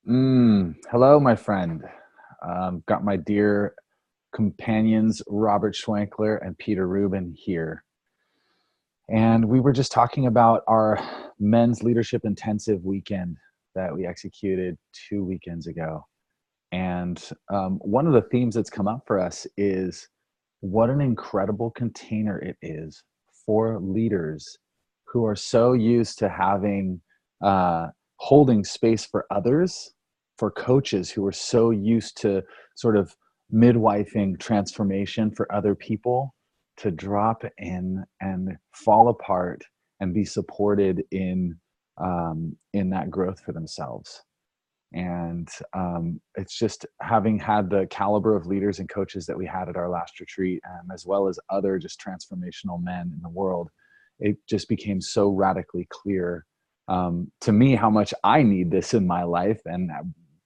Hello, my friend. Got my dear companions, Robert Schwankler and Peter Rubin here. And we were just talking about our men's leadership intensive weekend that we executed 2 weekends ago. And one of the themes that's come up for us is what an incredible container it is for leaders who are so used to having holding space for others, for coaches who are so used to sort of midwifing transformation for other people to drop in and fall apart and be supported in that growth for themselves. And it's just having had the caliber of leaders and coaches that we had at our last retreat, as well as other just transformational men in the world, it just became so radically clear to me how much I need this in my life and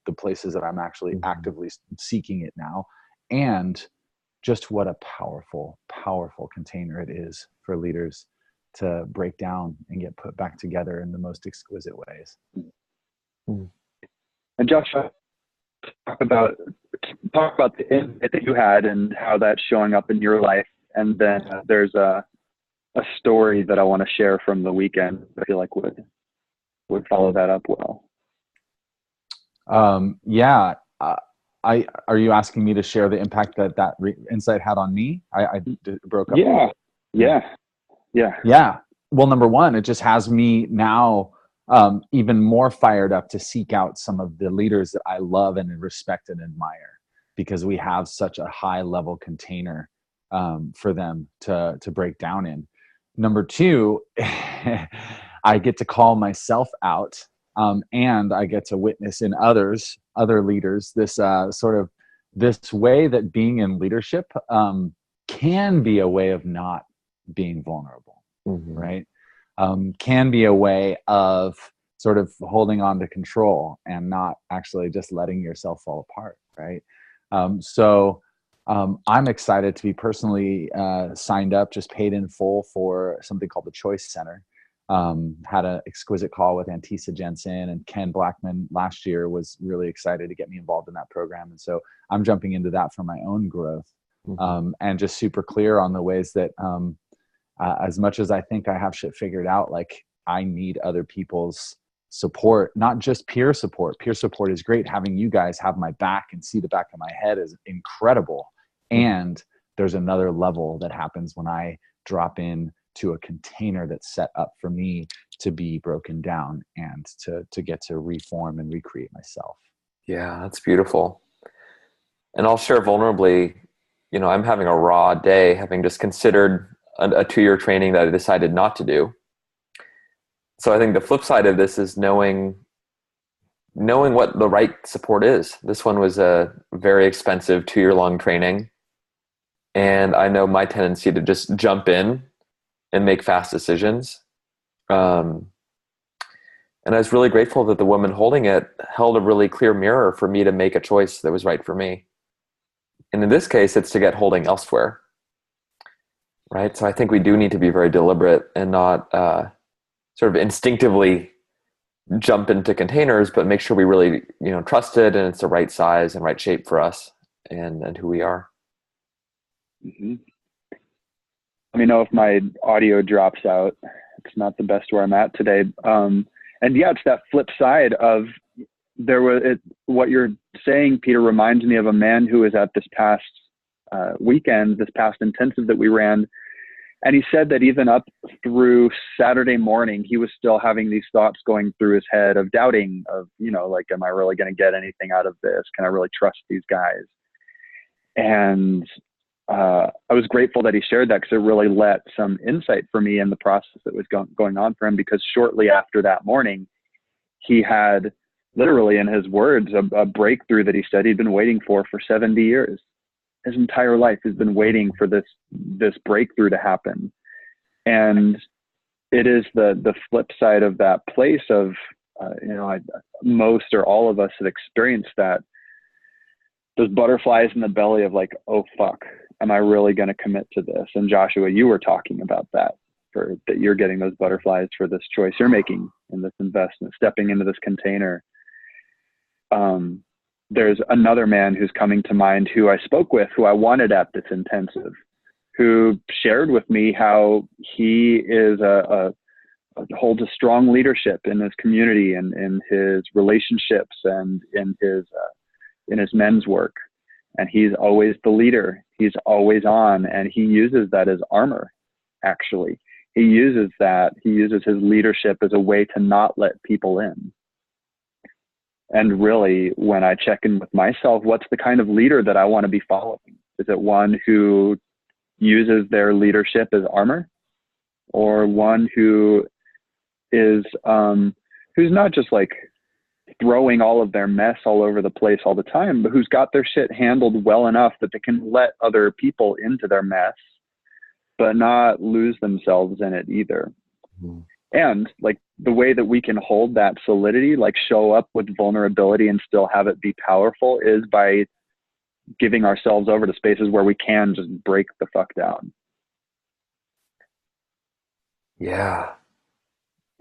the places that I'm actually actively seeking it now. And just what a powerful, powerful container it is for leaders to break down and get put back together in the most exquisite ways. And Joshua, talk about the insight that you had and how that's showing up in your life. And then there's a story that I want to share from the weekend. I feel like would follow that up well. Yeah. Are you asking me to share the impact that insight had on me? I broke up. Yeah. Well, number one, it just has me now even more fired up to seek out some of the leaders that I love and respect and admire, because we have such a high level container for them to break down in. Number two, I get to call myself out, and I get to witness in other leaders, this sort of this way that being in leadership can be a way of not being vulnerable, right? Can be a way of sort of holding on to control and not actually just letting yourself fall apart, right? I'm excited to be personally signed up, just paid in full for something called the Choice Center. Had an exquisite call with Antisa Jensen, and Ken Blackman last year was really excited to get me involved in that program. And so I'm jumping into that for my own growth, and just super clear on the ways that as much as I think I have shit figured out, like I need other people's support, not just peer support. Peer support is great. Having you guys have my back and see the back of my head is incredible. And there's another level that happens when I drop in to a container that's set up for me to be broken down and to get to reform and recreate myself. Yeah, that's beautiful. And I'll share vulnerably, I'm having a raw day, having just considered a 2-year training that I decided not to do. So I think the flip side of this is knowing what the right support is. This one was a very expensive 2-year-long training. And I know my tendency to just jump in and make fast decisions. And I was really grateful that the woman holding it held a really clear mirror for me to make a choice that was right for me. And in this case, it's to get holding elsewhere. Right? So I think we do need to be very deliberate and not sort of instinctively jump into containers, but make sure we really, trust it and it's the right size and right shape for us and who we are. Let me know if my audio drops out. It's not the best where I'm at today. And yeah, it's that flip side of what you're saying, Peter, reminds me of a man who was at this past weekend, this past intensive that we ran. And he said that even up through Saturday morning, he was still having these thoughts going through his head of doubting of, like, am I really going to get anything out of this? Can I really trust these guys? And I was grateful that he shared that, because it really let some insight for me in the process that was going on for him, because shortly after that morning, he had literally, in his words, a breakthrough that he said he'd been waiting for 70 years. His entire life has been waiting for this breakthrough to happen. And it is the flip side of that place of, most or all of us have experienced that, those butterflies in the belly of like, oh, fuck, am I really going to commit to this? And Joshua, you were talking about that you're getting those butterflies for this choice you're making in this investment, stepping into this container. there's another man who's coming to mind who I spoke with, who I wanted at this intensive, who shared with me how he is holds a strong leadership in his community and in his relationships and in his men's work. And he's always the leader. He's always on, and he uses that as armor. Actually, he uses his leadership as a way to not let people in. And really, when I check in with myself, what's the kind of leader that I want to be following? Is it one who uses their leadership as armor, or one who is who's not just like throwing all of their mess all over the place all the time, but who's got their shit handled well enough that they can let other people into their mess, but not lose themselves in it either. Mm-hmm. And like the way that we can hold that solidity, like show up with vulnerability and still have it be powerful, is by giving ourselves over to spaces where we can just break the fuck down. Yeah.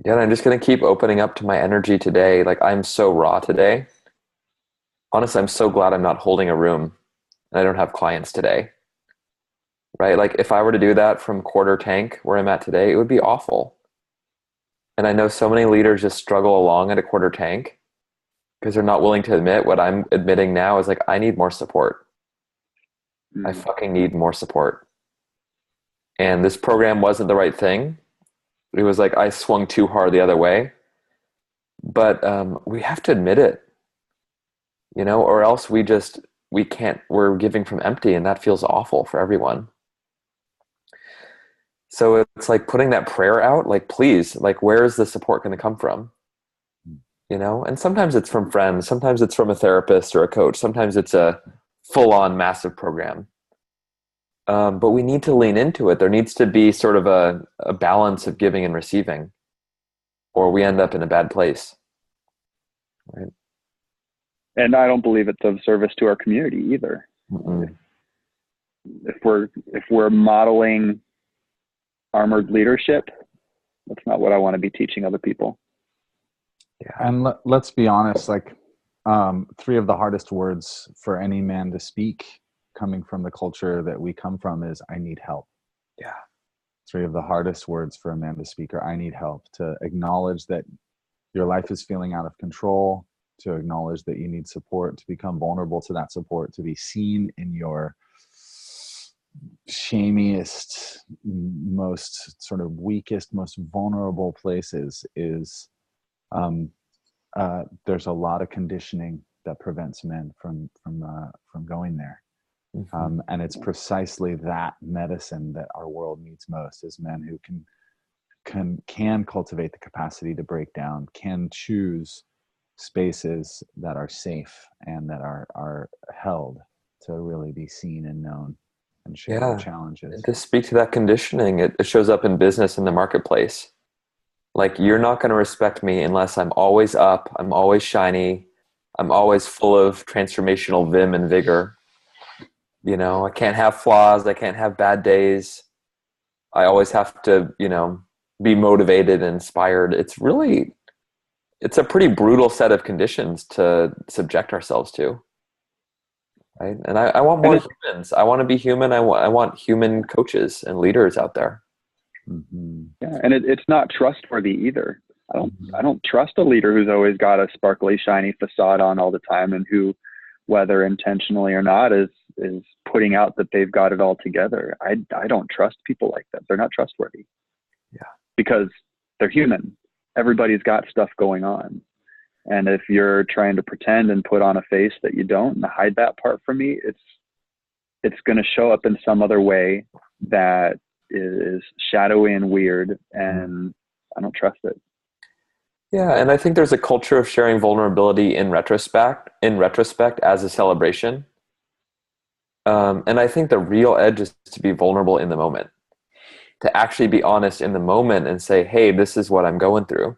Yeah, and I'm just going to keep opening up to my energy today. Like, I'm so raw today. Honestly, I'm so glad I'm not holding a room and I don't have clients today. Right? Like, if I were to do that from quarter tank where I'm at today, it would be awful. And I know so many leaders just struggle along at a quarter tank because they're not willing to admit what I'm admitting now is like, I need more support. I fucking need more support. And this program wasn't the right thing. It was like I swung too hard the other way. But we have to admit it, or else we can't, we're giving from empty, and that feels awful for everyone. So it's like putting that prayer out, like, please, like, where is the support going to come from? And sometimes it's from friends, sometimes it's from a therapist or a coach, sometimes it's a full-on massive program. But we need to lean into it. There needs to be sort of a balance of giving and receiving, or we end up in a bad place. Right? And I don't believe it's of service to our community either. If we're modeling armored leadership, that's not what I want to be teaching other people. Yeah. And let's be honest, like, three of the hardest words for any man to speak coming from the culture that we come from is I need help. Yeah. Three of the hardest words for a man to speak are I need help. To acknowledge that your life is feeling out of control, to acknowledge that you need support, to become vulnerable to that support, to be seen in your shamiest, most sort of weakest, most vulnerable places is there's a lot of conditioning that prevents men from going there. Mm-hmm. And it's precisely that medicine that our world needs most, is men who can cultivate the capacity to break down, can choose spaces that are safe and that are held to really be seen and known and share their challenges. To speak to that conditioning, it shows up in business in the marketplace. Like, you're not going to respect me unless I'm always up, I'm always shiny, I'm always full of transformational vim and vigor. I can't have flaws. I can't have bad days. I always have to, be motivated and inspired. It's a pretty brutal set of conditions to subject ourselves to. Right. And I want more humans. I want to be human. I want human coaches and leaders out there. Mm-hmm. Yeah. And it's not trustworthy either. I don't trust a leader who's always got a sparkly, shiny facade on all the time, and who, whether intentionally or not, is putting out that they've got it all together. I don't trust people like that. They're not trustworthy. Yeah. Because they're human. Everybody's got stuff going on. And if you're trying to pretend and put on a face that you don't and hide that part from me, it's going to show up in some other way that is shadowy and weird, and I don't trust it. Yeah, and I think there's a culture of sharing vulnerability in retrospect as a celebration. And I think the real edge is to be vulnerable in the moment, to actually be honest in the moment and say, hey, this is what I'm going through.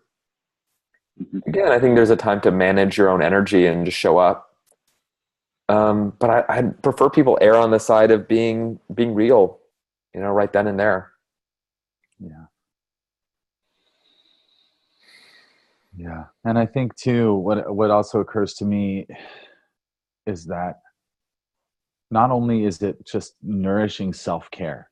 Again, I think there's a time to manage your own energy and just show up. But I prefer people err on the side of being real, right then and there. Yeah. Yeah. And I think too, what also occurs to me is that not only is it just nourishing self-care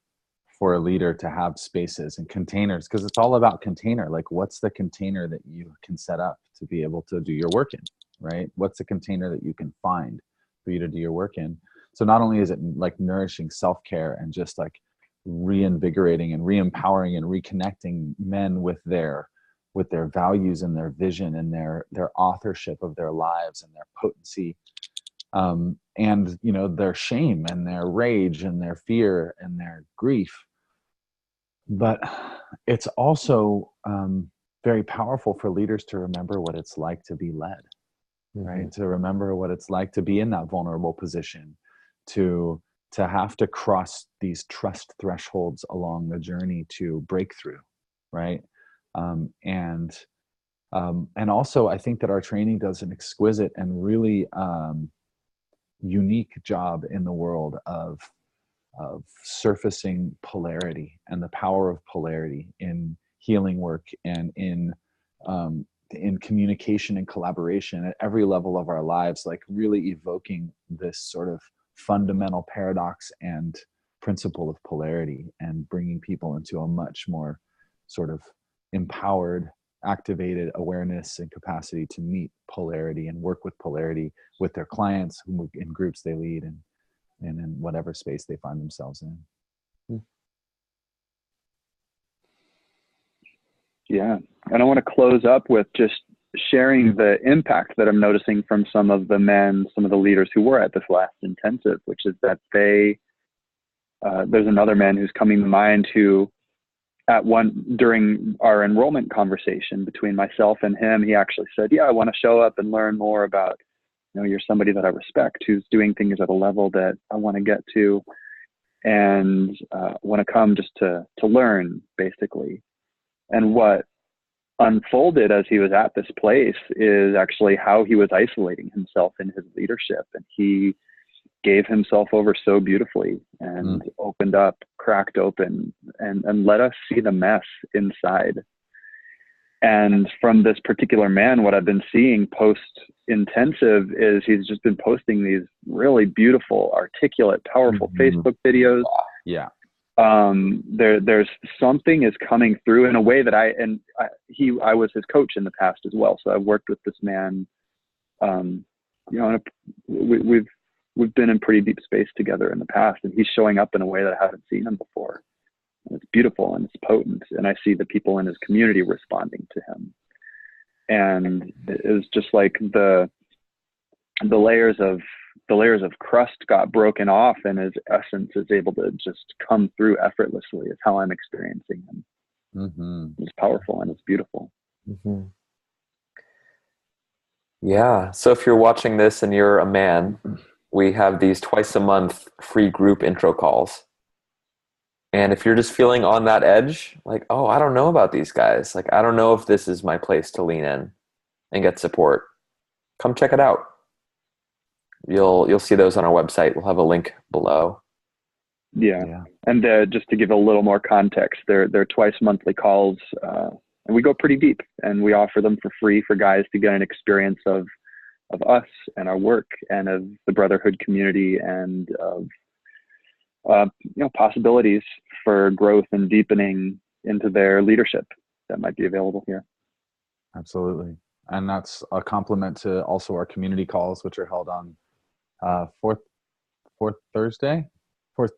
for a leader to have spaces and containers, because it's all about container. Like, what's the container that you can set up to be able to do your work in, right? What's the container that you can find for you to do your work in? So not only is it like nourishing self-care and just like reinvigorating and re-empowering and reconnecting men with their values and their vision and their authorship of their lives and their potency, and you know, their shame and their rage and their fear and their grief, but it's also very powerful for leaders to remember what it's like to be led, right? To remember what it's like to be in that vulnerable position, to have to cross these trust thresholds along the journey to breakthrough, right? um, and and also, I think that our training does an exquisite and really unique job in the world of surfacing polarity and the power of polarity in healing work and in communication and collaboration at every level of our lives, like really evoking this sort of fundamental paradox and principle of polarity and bringing people into a much more sort of empowered, activated awareness and capacity to meet polarity and work with polarity with their clients in groups they lead and in whatever space they find themselves in. Yeah. And I want to close up with just sharing the impact that I'm noticing from some of the men, some of the leaders who were at this last intensive, which is that there's another man who's coming to mind who during our enrollment conversation between myself and him, he actually said, yeah, I want to show up and learn more about, you're somebody that I respect, who's doing things at a level that I want to get to, and want to come just to learn, basically. And what unfolded as he was at this place is actually how he was isolating himself in his leadership. And he gave himself over so beautifully and opened up, cracked open, and let us see the mess inside. And from this particular man, what I've been seeing post-intensive is he's just been posting these really beautiful, articulate, powerful Facebook videos. Yeah. There's something is coming through in a way that I was his coach in the past as well. So I've worked with this man, we've been in pretty deep space together in the past, and he's showing up in a way that I haven't seen him before. And it's beautiful and it's potent. And I see the people in his community responding to him. And it was just like the layers of crust got broken off, and his essence is able to just come through effortlessly is how I'm experiencing him. It's powerful and it's beautiful. Yeah. So if you're watching this and you're a man, we have these twice a month free group intro calls. And if you're just feeling on that edge, like, oh, I don't know about these guys. Like, I don't know if this is my place to lean in and get support. Come check it out. You'll see those on our website. We'll have a link below. Yeah. And just to give a little more context, they're twice monthly calls, and we go pretty deep, and we offer them for free for guys to get an experience of us and our work and of the brotherhood community and of possibilities for growth and deepening into their leadership that might be available here. Absolutely. And that's a compliment to also our community calls, which are held on fourth Tuesday of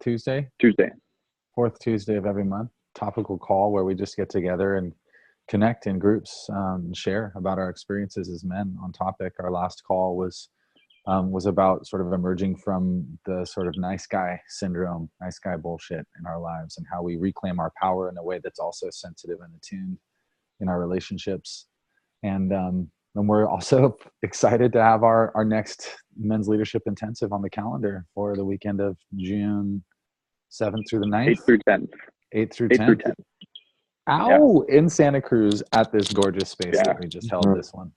every month. Topical call where we just get together and connect in groups, and share about our experiences as men on topic. Our last call was about sort of emerging from the sort of nice guy syndrome, nice guy bullshit in our lives, and how we reclaim our power in a way that's also sensitive and attuned in our relationships. And we're also excited to have our next men's leadership intensive on the calendar for the weekend of June 7th through the 9th. 8th through 10th. 8th through 10th. In Santa Cruz at this gorgeous space that we just held this one.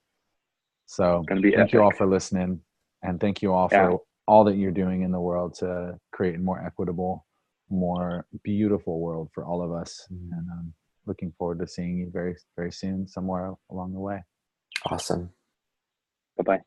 So thank you all for listening, and thank you all for all that you're doing in the world to create a more equitable, more beautiful world for all of us. And looking forward to seeing you very, very soon somewhere along the way. Awesome. Bye-bye.